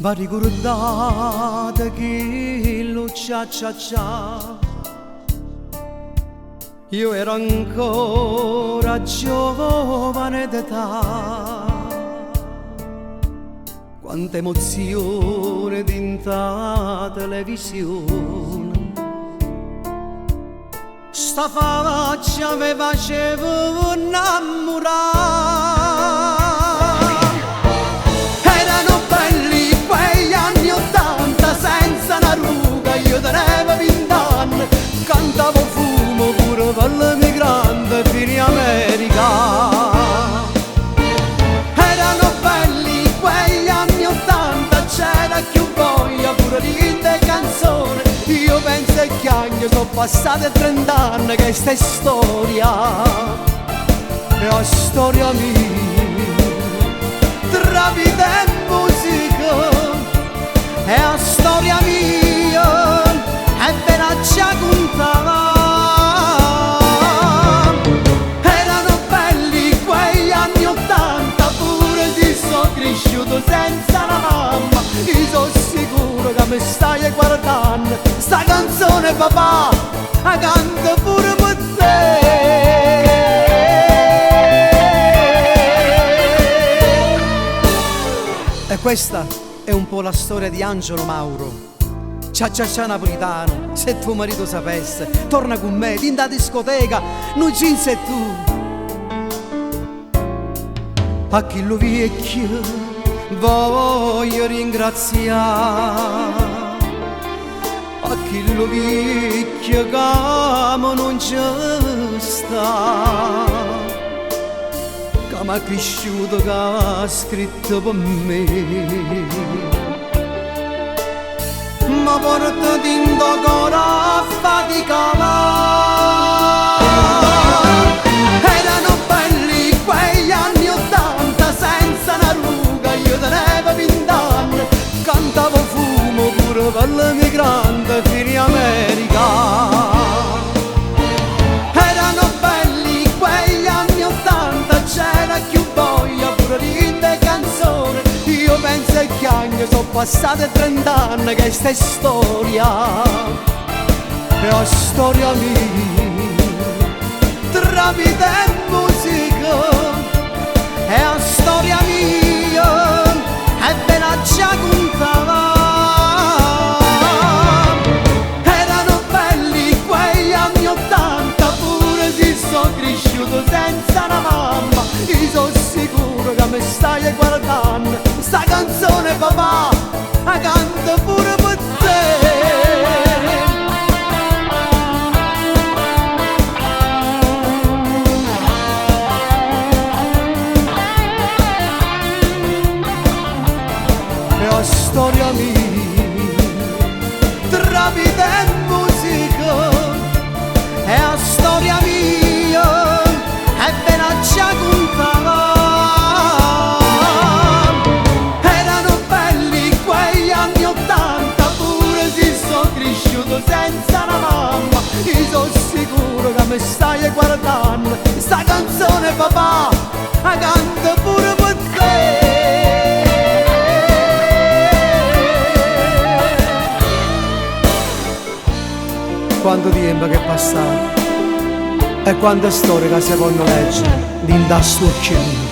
Va ricordate che lo cia cia cia io ero ancora giovane d'età. Quanta emozione dinta televisione, sta faccia mi faceva innamorare. Erano belli quegli anni '80 senza una ruga, io tenevo 20 anni, cantavo fumo pure per l'emigrante fino in America. Erano belli quegli anni '80, c'era più voglia pure di canzone. Io penso che anni sono passati 30 anni che sta storia è la storia mia, tra vita e musica è la storia mia, e ve la ci contava. Erano belli quegli anni '80, pure se sono cresciuto senza una mamma. Io sono sicuro che mi stai guardando sta canzone, papà, la canto pure per te. E questa è un po' la storia di Angelo Mauro. Cia cia cia napolitano, se tuo marito sapesse, torna con me, in da discoteca, noi jeans e tu. A chi lo vecchio voglio ringraziare, a chi lo vecchio che non c'è sta, che m'ha cresciuto, che ha scritto per me, ma porta dentro cuore a faticare. Erano belli quegli anni '80 senza una ruga, io tenevo 20 anni, cantavo fumo pure per l'emigrante fino in America. Erano belli quegli anni '80, c'era più voglia pure di canzone. Io penso che anni sono passati 30 anni che sta storia è la storia mia, tra vita e musica è la storia mia, e ve la ci contava. Erano belli quegli anni '80, pure se sono cresciuto senza una mamma. Io sono sicuro che mi stai guardando sta canzone, papà, la canto pure per te. È la storia mia, tra vita e musica è la storia mia, e ve la ci contava. Senza una mamma, io sono sicuro che mi stai guardando sta canzone, papà, la canto pure per te. Quanto tempo che è passato e quante storie che si possono leggere in da sto occhio.